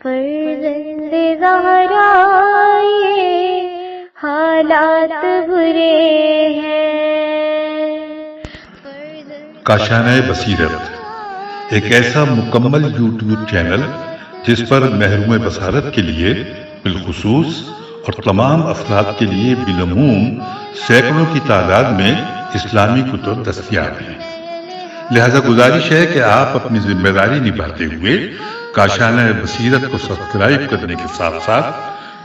फर्जंदे ज़हरा ये हालात बुरे हैं। काशाना-ए-बसीरत एक ऐसा मुकम्मल यूट्यूब चैनल जिस पर महरूम बसारत के लिए बिलखुसूस और तमाम अफराद के लिए बिलमूम सैकड़ों की तादाद में इस्लामी कुतुब दस्तयाब हैं। लिहाजा गुजारिश है कि आप अपनी जिम्मेदारी निभाते हुए काशाना-ए-बसीरत को सब्सक्राइब करने के साथ साथ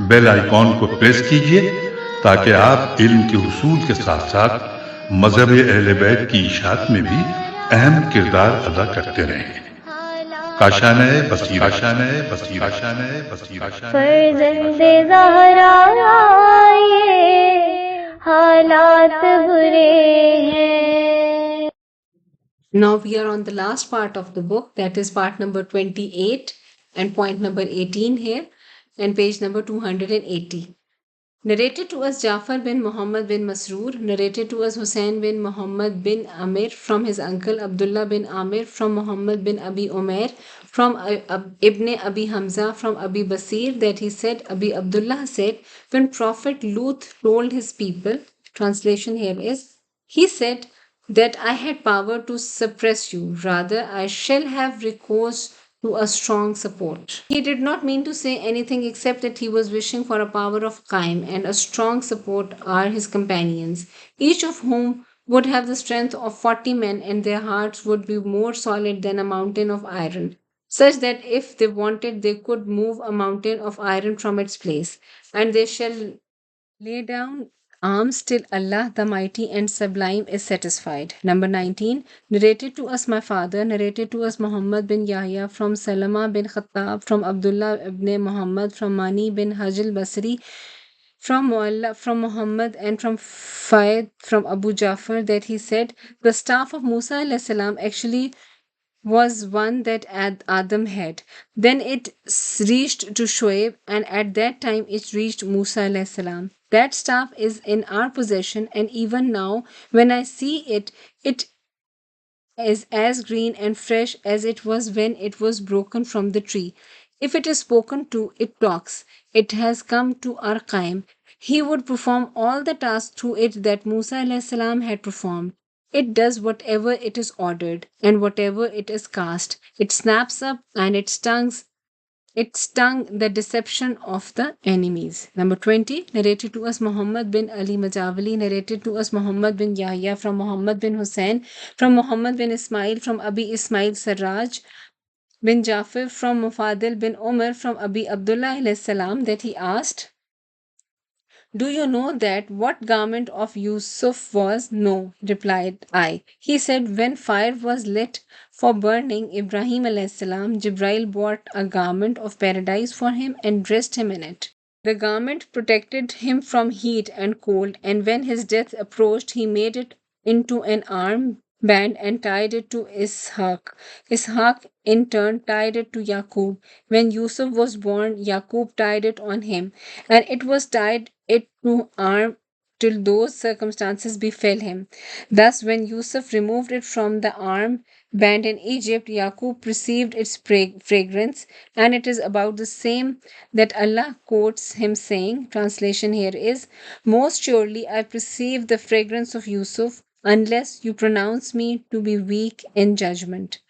बेल आइकॉन को प्रेस कीजिए ताकि आप इल्म के हुसूल के साथ साथ मजहब अहले बैत की इशाअत में भी अहम किरदार अदा करते रहें। काशाना-ए-बसीरत फर्जंदे ज़हरा ये हालात बुरे हैं। Now we are on the last part of the book, that is part number 28 and point number 18 here and page number 280. Narrated to us Jafar bin Muhammad bin Masroor, narrated to us Hussain bin Muhammad bin Amir from his uncle Abdullah bin Amir, from Muhammad bin Abi Umair, from Ibn Abi Hamza, from Abi Basir, that he said, Abi Abdullah said, when Prophet Lut told his people, translation here is, he said that I had power to suppress you, rather I shall have recourse to a strong support. He did not mean to say anything except that he was wishing for a power of qaim, and a strong support are his companions, each of whom would have the strength of 40 men, and their hearts would be more solid than a mountain of iron, such that if they wanted, they could move a mountain of iron from its place, and they shall lay down arms till Allah the Mighty and Sublime is satisfied. Number 19. Narrated to us my father, narrated to us Muhammad bin Yahya, from Salama bin Khattab, from Abdullah ibn Muhammad, from Mani bin Hajj Basri, from Mualla, from Muhammad, and from Faid, from Abu Jafar, that he said, the staff of Musa alayhi salam actually was one that Adam had. Then it reached to Shoaib, and at that time it reached Musa alayhi salam. That staff is in our possession, and even now, when I see it, it is as green and fresh as it was when it was broken from the tree. If it is spoken to, it talks. It has come to our Qaim. He would perform all the tasks through it that Musa alayhi salam had performed. It does whatever it is ordered, and whatever it is cast, it snaps up, and it stung the deception of the enemies. Number 20, narrated to us Muhammad bin Ali Majawali, narrated to us Muhammad bin Yahya, from Muhammad bin Hussain, from Muhammad bin Ismail, from Abi Ismail Sarraj bin Jafar, from Mufadil bin Umar, from Abi Abdullah alayhi salam, that he asked, do you know that what garment of Yusuf was? No, replied I. He said, when fire was lit for burning Ibrahim alayhi salam, Jibril bought a garment of paradise for him and dressed him in it. The garment protected him from heat and cold, and when his death approached, he made it into an arm band and tied it to Ishaq. Ishaq in turn tied it to Yaqub. When Yusuf was born, Yaqub tied it on him, and it was tied it to arm till those circumstances befell him. Thus, when Yusuf removed it from the arm band in Egypt, Yaqub perceived its fragrance, and it is about the same that Allah quotes him saying, translation here is, most surely I perceive the fragrance of Yusuf, unless you pronounce me to be weak in judgment.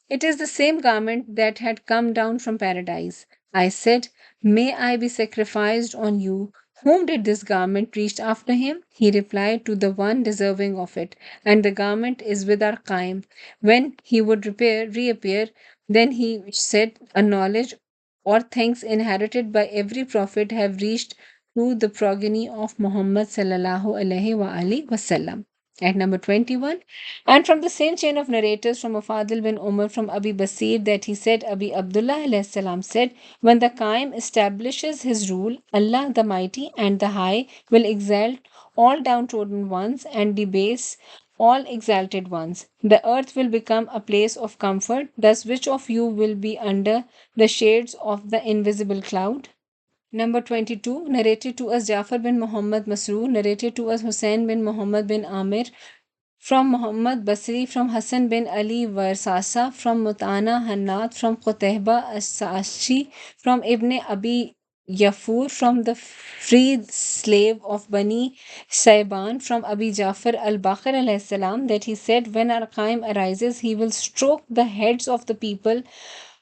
It is the same garment that had come down from paradise. I said, may I be sacrificed on you. Whom did this garment reach after him? He replied, to the one deserving of it, and the garment is with our Qaim. When he would reappear, then he said, a knowledge or things inherited by every prophet have reached to the progeny of Muhammad sallallahu alaihi wasallam. At number 21, and from the same chain of narrators from Mufadil bin Umar, from Abi Basir, that he said, Abi Abdullah alayhi salam said, when the Qaim establishes his rule, Allah the Mighty and the High will exalt all downtrodden ones and debase all exalted ones. The earth will become a place of comfort. Thus, which of you will be under the shades of the invisible cloud? Number 22, narrated to us Jafar bin Muhammad Masroor, narrated to us Hussain bin Muhammad bin Amir, from Muhammad Basri, from Hassan bin Ali Warsasa, from Mutana Hannat, from Qutayba As-Sa'ashi, from Ibn Abi Yafur, from the freed slave of Bani Saiban, from Abi Jafar al-Baqir alayhi salam, that he said, when Arqaim arises, he will stroke the heads of the people,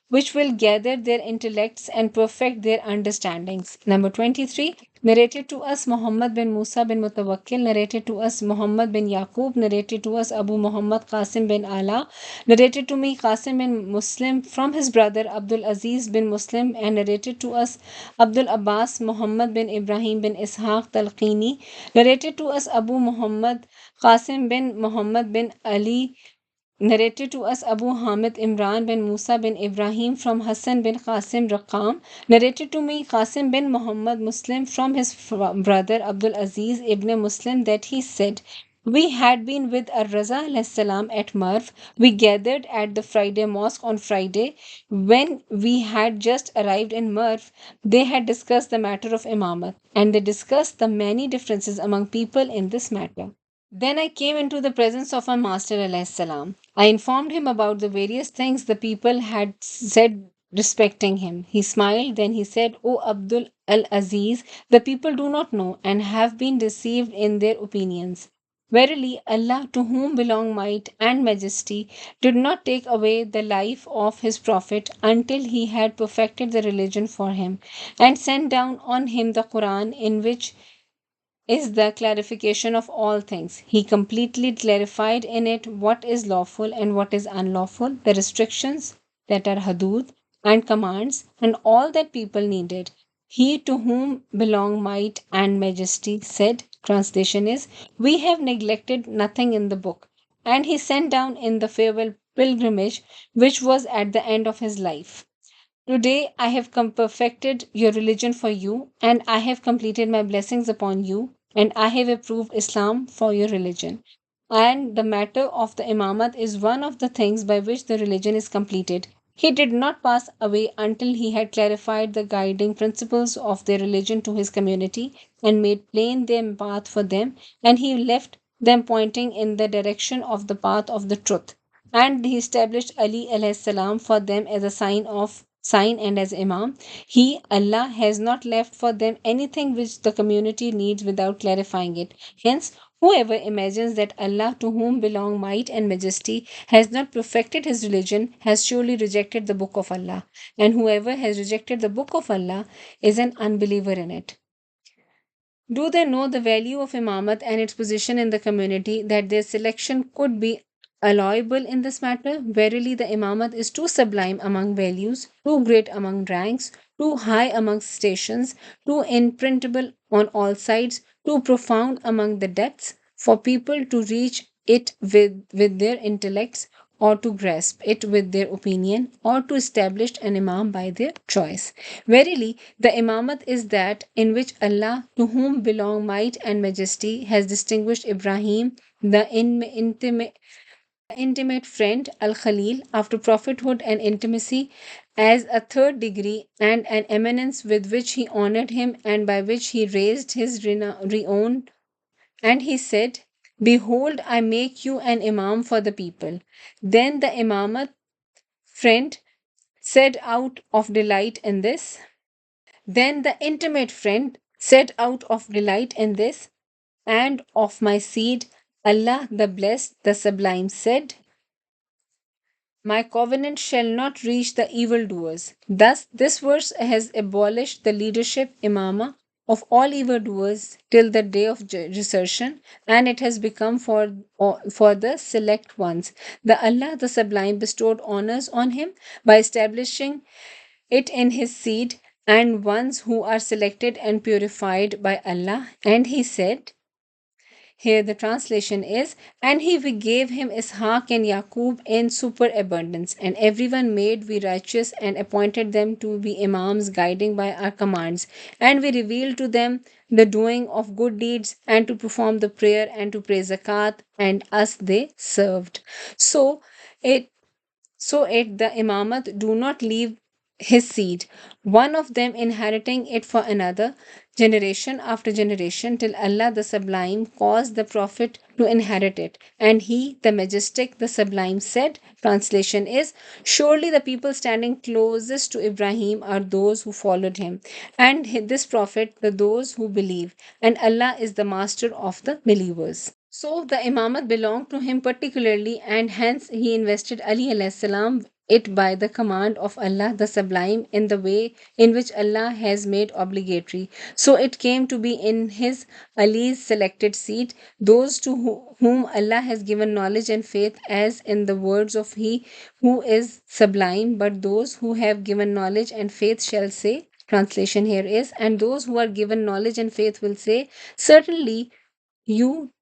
which will gather their intellects and perfect their understandings. Number 23, narrated to us Muhammad bin Musa bin Mutawakkil, narrated to us Muhammad bin Yaqub, narrated to us Abu Muhammad Qasim bin Ala, narrated to me Qasim bin Muslim from his brother Abdul Aziz bin Muslim, and narrated to us Abdul Abbas Muhammad bin Ibrahim bin Ishaq Talqini, narrated to us Abu Muhammad Qasim bin Muhammad bin Ali, narrated to us Abu Hamid Imran bin Musa bin Ibrahim from Hassan bin Qasim Raqam, narrated to me Qasim bin Muhammad Muslim from his brother Abdul Aziz ibn Muslim, that he said, we had been with Ar-Raza alayhi salam at Marv. We gathered at the Friday mosque on Friday. When we had just arrived in Marv, they had discussed the matter of Imamat, and they discussed the many differences among people in this matter. Then I came into the presence of our Master alayhi salam. I informed him about the various things the people had said respecting him. He smiled, then he said, O Abdul al Aziz, the people do not know and have been deceived in their opinions. Verily, Allah, to whom belong might and majesty, did not take away the life of his Prophet until he had perfected the religion for him and sent down on him the Quran, in which is the clarification of all things. He completely clarified in it what is lawful and what is unlawful, the restrictions that are hudud and commands, and all that people needed. He to whom belong might and majesty said, translation is, we have neglected nothing in the book. And he sent down in the farewell pilgrimage, which was at the end of his life. Today I have perfected your religion for you, and I have completed my blessings upon you, and I have approved Islam for your religion. And the matter of the Imamat is one of the things by which the religion is completed. He did not pass away until he had clarified the guiding principles of their religion to his community and made plain their path for them, and he left them pointing in the direction of the path of the truth. And he established Ali alayhi salam for them as a sign and as Imam. He, Allah, has not left for them anything which the community needs without clarifying it. Hence, whoever imagines that Allah, to whom belong might and majesty, has not perfected his religion, has surely rejected the book of Allah. And whoever has rejected the book of Allah is an unbeliever in it. Do they know the value of Imamat and its position in the community, that their selection could be allowable in this matter? Verily, the Imamat is too sublime among values, too great among ranks, too high among stations, too imprintable on all sides, too profound among the depths, for people to reach it with their intellects, or to grasp it with their opinion, or to establish an Imam by their choice. Verily, the Imamat is that in which Allah, to whom belong might and majesty, has distinguished Ibrahim, the intimate friend, Al Khalil, after prophethood and intimacy, as a third degree and an eminence with which he honored him and by which he raised his renown. And he said, behold, I make you an Imam for the people. Then the Imamat friend said out of delight in this. Then the intimate friend said out of delight in this, and of my seed, Allah the Blessed, the Sublime said, my covenant shall not reach the evildoers. Thus, this verse has abolished the leadership imama of all evildoers till the day of resurrection, and it has become for the select ones. The Allah, the Sublime, bestowed honors on him by establishing it in his seed and ones who are selected and purified by Allah. And he said, here the translation is, and he we gave him Ishaq and Yaqub in superabundance, and everyone made we righteous and appointed them to be imams guiding by our commands. And we revealed to them the doing of good deeds and to perform the prayer and to pray zakat, and us they served. So it the imamat do not leave his seed, one of them inheriting it for another, generation after generation, till Allah the Sublime caused the Prophet to inherit it. And he, the Majestic, the Sublime, said, translation is, surely the people standing closest to Ibrahim are those who followed him, and this Prophet, those who believe, and Allah is the master of the believers. So the Imamat belonged to him particularly, and hence he invested Ali alayhi salam it by the command of Allah the Sublime in the way in which Allah has made obligatory. So it came to be in his Ali's selected seat, those to whom Allah has given knowledge and faith, as in the words of He who is sublime, but those who have given knowledge and faith shall say, translation here is, and those who are given knowledge and faith will say, certainly you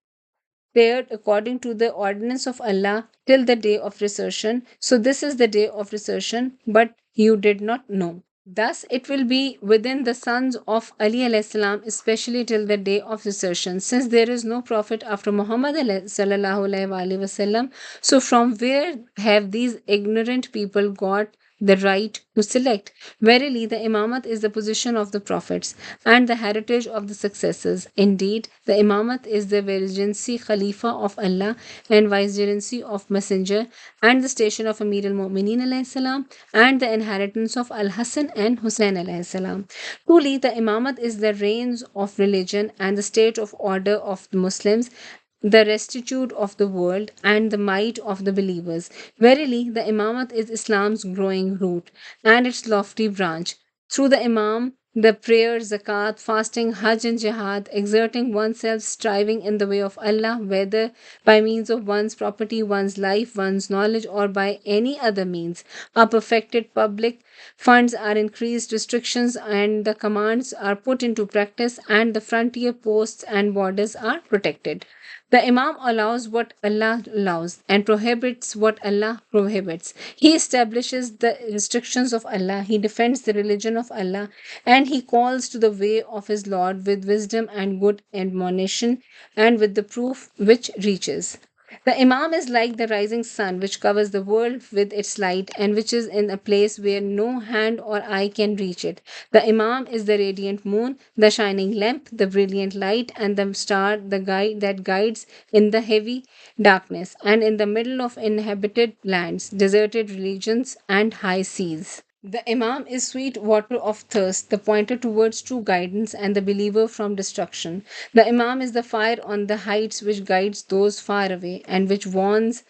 fared according to the ordinance of Allah till the day of resurrection. So this is the day of resurrection, but you did not know. Thus, it will be within the sons of Ali alayhi salam, especially till the day of resurrection, since there is no prophet after Muhammad sallallahu alaihi wasallam. So, from where have these ignorant people got the right to select? Verily, the imamat is the position of the prophets and the heritage of the successors. Indeed, the imamat is the vigilancy Khalifa of Allah and vicegerency of Messenger and the station of Amir al-Mu'mineen alayhi salam and the inheritance of Al-Hasan and Hussain alayhi salam. Truly, the imamat is the reins of religion and the state of order of the Muslims, the restitute of the world and the might of the believers. Verily, the Imamat is Islam's growing root and its lofty branch. Through the Imam, the prayer, zakat, fasting, hajj, and jihad, exerting oneself, striving in the way of Allah, whether by means of one's property, one's life, one's knowledge, or by any other means, are perfected. Public funds are increased, restrictions and the commands are put into practice, and the frontier posts and borders are protected. The Imam allows what Allah allows and prohibits what Allah prohibits. He establishes the restrictions of Allah, he defends the religion of Allah, and he calls to the way of his Lord with wisdom and good admonition and with the proof which reaches. The Imam is like the rising sun, which covers the world with its light and which is in a place where no hand or eye can reach it. The Imam is the radiant moon, the shining lamp, the brilliant light, and the star the guide that guides in the heavy darkness, and in the middle of inhabited lands, deserted regions, and high seas. The Imam is sweet water of thirst, the pointer towards true guidance and the believer from destruction. The Imam is the fire on the heights which guides those far away and which warms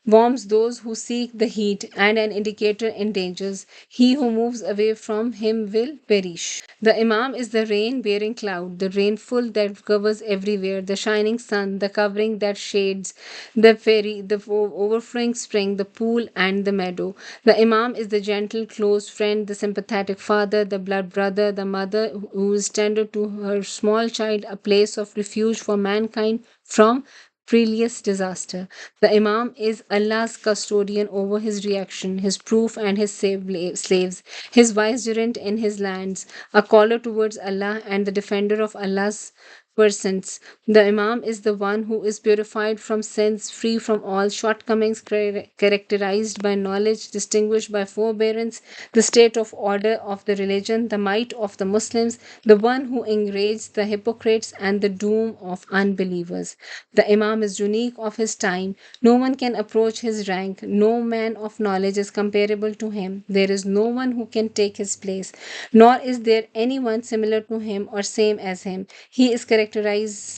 those who seek the heat, and an indicator in dangers. He who moves away from him will perish. The Imam is the rain bearing cloud, the rainfall that covers everywhere, the shining sun, the covering that shades, the ferry, the overflowing spring, the pool, and the meadow. The Imam is the gentle, close friend, the sympathetic father, the blood brother, the mother who is tender to her small child, a place of refuge for mankind from perilous disaster. The Imam is Allah's custodian over his reaction, his proof, and his slaves, his vicegerent in his lands, a caller towards Allah, and the defender of Allah's persons. The Imam is the one who is purified from sins, free from all shortcomings, characterized by knowledge, distinguished by forbearance, the state of order of the religion, the might of the Muslims, the one who enrages the hypocrites, and the doom of unbelievers. The Imam is unique of his time. No one can approach his rank. No man of knowledge is comparable to him. There is no one who can take his place, nor is there anyone similar to him or same as him. He is characterized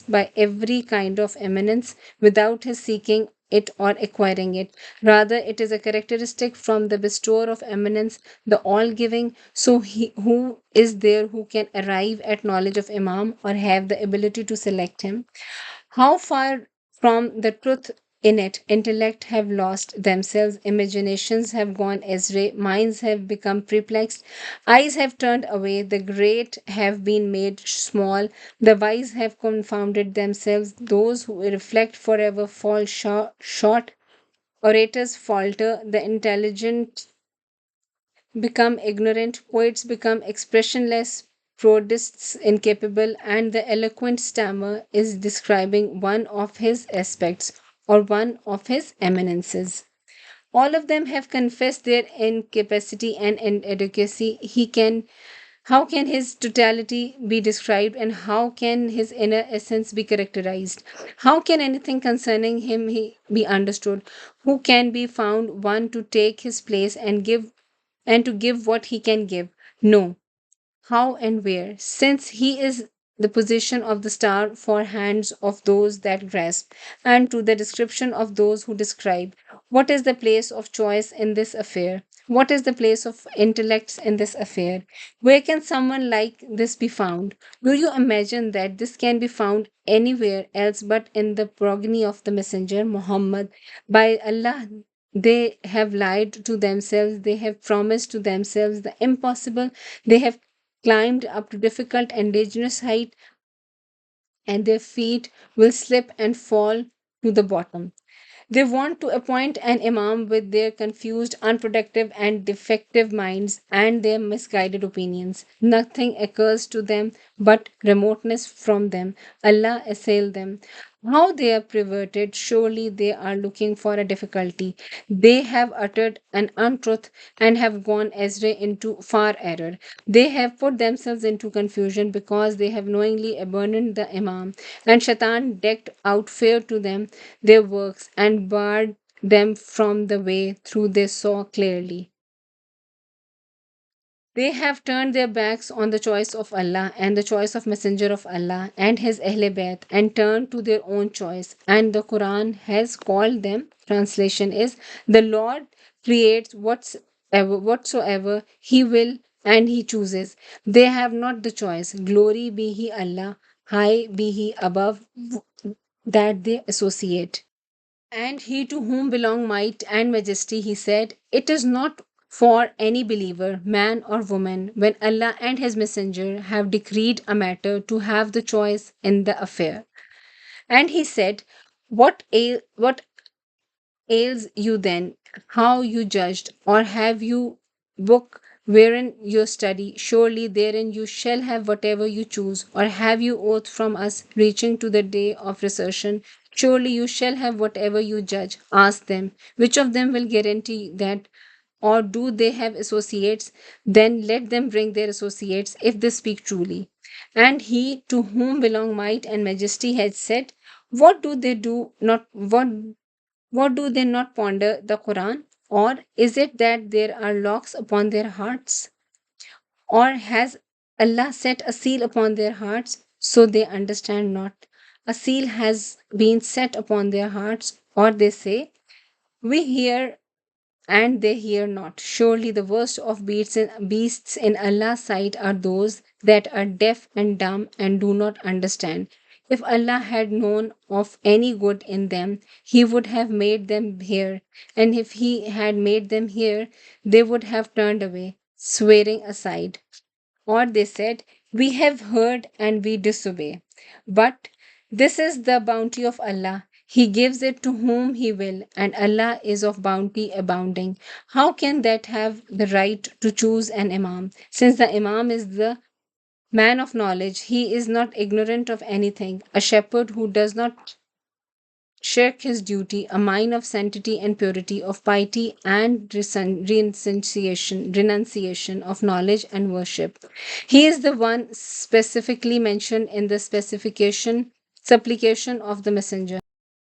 by every kind of eminence without his seeking it or acquiring it. Rather, it is a characteristic from the bestower of eminence, the all giving. So, who is there who can arrive at knowledge of Imam or have the ability to select him? How far from the truth in it, intellect have lost themselves, imaginations have gone astray, minds have become perplexed, eyes have turned away, the great have been made small, the wise have confounded themselves, those who reflect forever fall short, orators falter, the intelligent become ignorant, poets become expressionless, prodists incapable, and the eloquent stammer is describing one of his aspects or one of his eminences. All of them have confessed their incapacity and inadequacy. How can his totality be described, and how can his inner essence be characterized? How can anything concerning him be understood? Who can be found one to take his place and to give what he can give? No. How and where? Since he is the position of the star for hands of those that grasp, and to the description of those who describe. What is the place of choice in this affair? What is the place of intellects in this affair? Where can someone like this be found? Do you imagine that this can be found anywhere else but in the progeny of the messenger Muhammad? By Allah, they have lied to themselves, they have promised to themselves the impossible, they have climbed up to difficult and dangerous height, and their feet will slip and fall to the bottom. They want to appoint an imam with their confused, unproductive, and defective minds and their misguided opinions. Nothing occurs to them but remoteness from them. Allah assail them. How they are perverted, surely they are looking for a difficulty. They have uttered an untruth and have gone astray into far error. They have put themselves into confusion because they have knowingly abandoned the Imam, and Shaitan decked out fair to them their works and barred them from the way through they saw clearly. They have turned their backs on the choice of Allah and the choice of Messenger of Allah and his Ahle Bayt and turned to their own choice. And the Quran has called them, translation is, the Lord creates whatsoever He will and He chooses. They have not the choice. Glory be He Allah, high be He above that they associate. And he to whom belong might and majesty, he said, it is not for any believer, man or woman, when Allah and His Messenger have decreed a matter to have the choice in the affair. And he said, what ails you then? How you judged? Or have you book wherein you study? Surely therein you shall have whatever you choose. Or have you oath from us reaching to the day of resurrection? Surely you shall have whatever you judge. Ask them, which of them will guarantee that? Or do they have associates? Then let them bring their associates if they speak truly. And he to whom belong might and majesty had said, what do they do not what do they not ponder the Quran? Or is it that there are locks upon their hearts? Or has Allah set a seal upon their hearts so they understand not? A seal has been set upon their hearts, or they say, we hear and they hear not. Surely the worst of beasts in Allah's sight are those that are deaf and dumb and do not understand. If Allah had known of any good in them, He would have made them hear, and if He had made them hear, they would have turned away, swearing aside. Or they said, we have heard and we disobey. But this is the bounty of Allah. He gives it to whom He will, and Allah is of bounty abounding. How can that have the right to choose an Imam? Since the Imam is the man of knowledge, he is not ignorant of anything. A shepherd who does not shirk his duty, a mind of sanctity and purity, of piety and renunciation of knowledge and worship. He is the one specifically mentioned in the supplication of the messenger.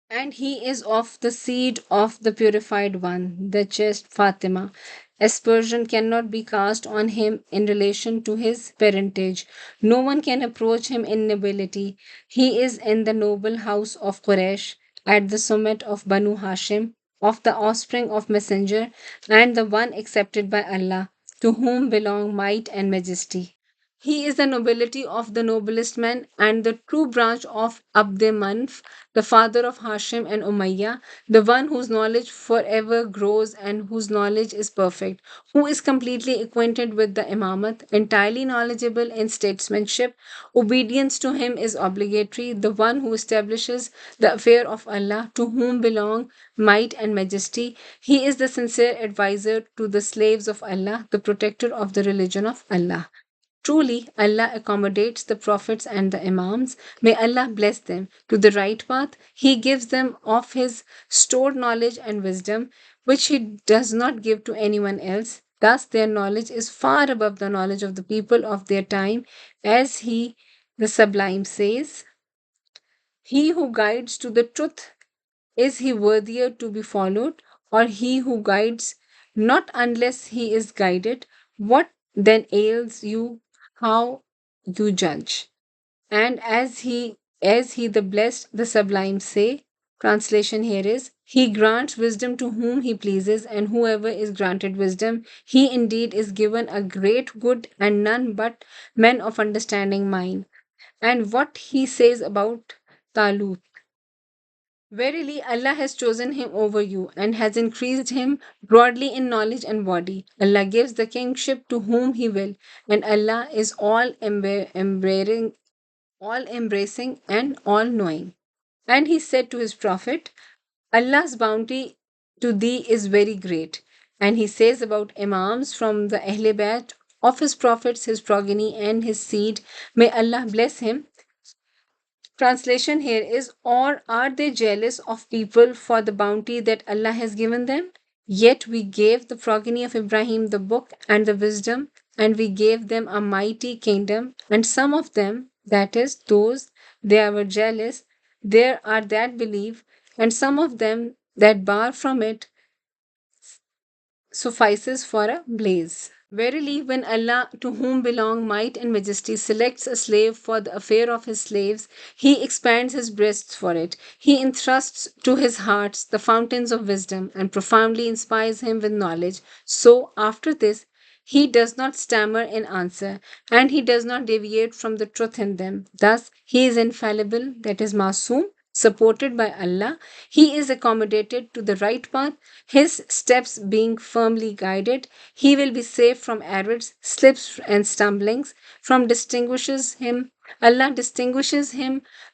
And he is of the seed of the purified one, the chaste Fatima. Aspersion cannot be cast on him in relation to his parentage. No one can approach him in nobility. He is in the noble house of Quraysh, at the summit of Banu Hashim, of the offspring of Messenger, and the one accepted by Allah, to whom belong might and majesty. He is the nobility of the noblest man and the true branch of Abd Manf, the father of Hashim and Umayyah, the one whose knowledge forever grows and whose knowledge is perfect, who is completely acquainted with the Imamat, entirely knowledgeable in statesmanship. Obedience to him is obligatory, the one who establishes the affair of Allah, to whom belong might and majesty. He is the sincere advisor to the slaves of Allah, the protector of the religion of Allah. Truly, Allah accommodates the prophets and the imams. May Allah bless them to the right path. He gives them of His stored knowledge and wisdom. which he does not give to anyone else. Thus, their knowledge is far above the knowledge of the people of their time, as he, the Sublime, says, "He who guides to the truth, is he worthier to be followed, or he who guides not unless he is guided? What then ails you? How you judge?" And as he the blessed, the sublime say, translation here is, "He grants wisdom to whom he pleases, and whoever is granted wisdom, he indeed is given a great good, and none but men of understanding mind." And what he says about Talut: "Verily, Allah has chosen him over you and has increased him broadly in knowledge and body. Allah gives the kingship to whom He will, and Allah is all embracing and all knowing." And he said to his Prophet, "Allah's bounty to thee is very great." And he says about Imams from the Ahle Bayt of his prophets, his progeny, and his seed, may Allah bless him. Translation here is, or are they jealous of people for the bounty that Allah has given them? Yet we gave the progeny of Ibrahim the book and the wisdom, and we gave them a mighty kingdom, and some of them, that is, those they were jealous, there are that believe, and some of them that bar from it suffices for a blaze. Verily, when Allah, to whom belong might and majesty, selects a slave for the affair of his slaves, he expands his breasts for it. He entrusts to his hearts the fountains of wisdom and profoundly inspires him with knowledge. So, after this, he does not stammer in answer, and he does not deviate from the truth in them. Thus, he is infallible, that is, Masoom, supported by Allah. He is accommodated to the right path, his steps being firmly guided. He will be safe from errors, slips, and stumblings. Allah distinguishes him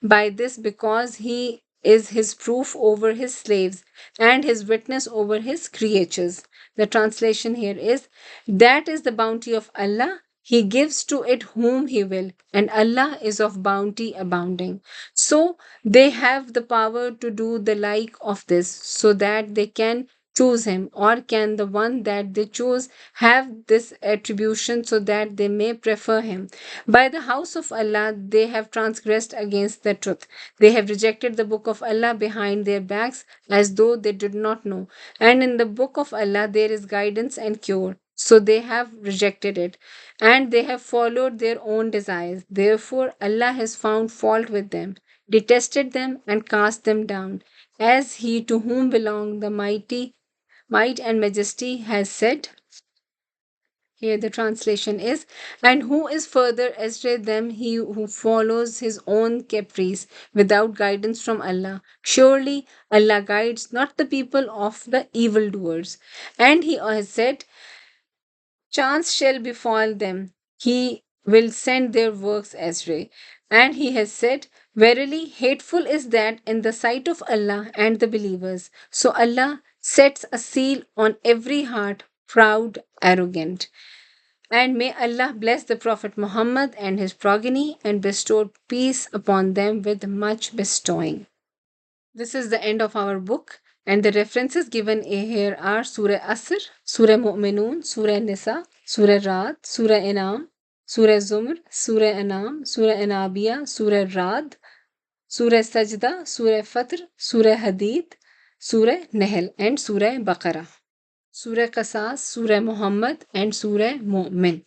by this because he is his proof over his slaves and his witness over his creatures. The translation here is, that is the bounty of Allah. He gives to it whom He will, and Allah is of bounty abounding. So they have the power to do the like of this, so that they can choose Him, or can the one that they choose have this attribution so that they may prefer Him. By the house of Allah, they have transgressed against the truth. They have rejected the book of Allah behind their backs as though they did not know. And in the book of Allah, there is guidance and cure. So they have rejected it, and they have followed their own desires. Therefore, Allah has found fault with them, detested them, and cast them down. As He to whom belong the might and majesty has said. Here the translation is, and who is further astray than he who follows his own caprice without guidance from Allah? Surely Allah guides not the people of the evildoers. And He has said, chance shall befall them. He will send their works astray. And He has said, verily hateful is that in the sight of Allah and the believers. So Allah sets a seal on every heart, proud, arrogant. And may Allah bless the Prophet Muhammad and his progeny and bestow peace upon them with much bestowing. This is the end of our book, and the references given here are Surah Asr, Surah Mu'minun, Surah Nisa, Surah Rad, Surah Inam, Surah Zumr, Surah Anam, Surah Anabiyah, Surah Rad, Surah Sajda, Surah Fatr, Surah Hadid, Surah Nahl, and Surah Baqarah, Surah Qasas, Surah Muhammad, and Surah Mu'min.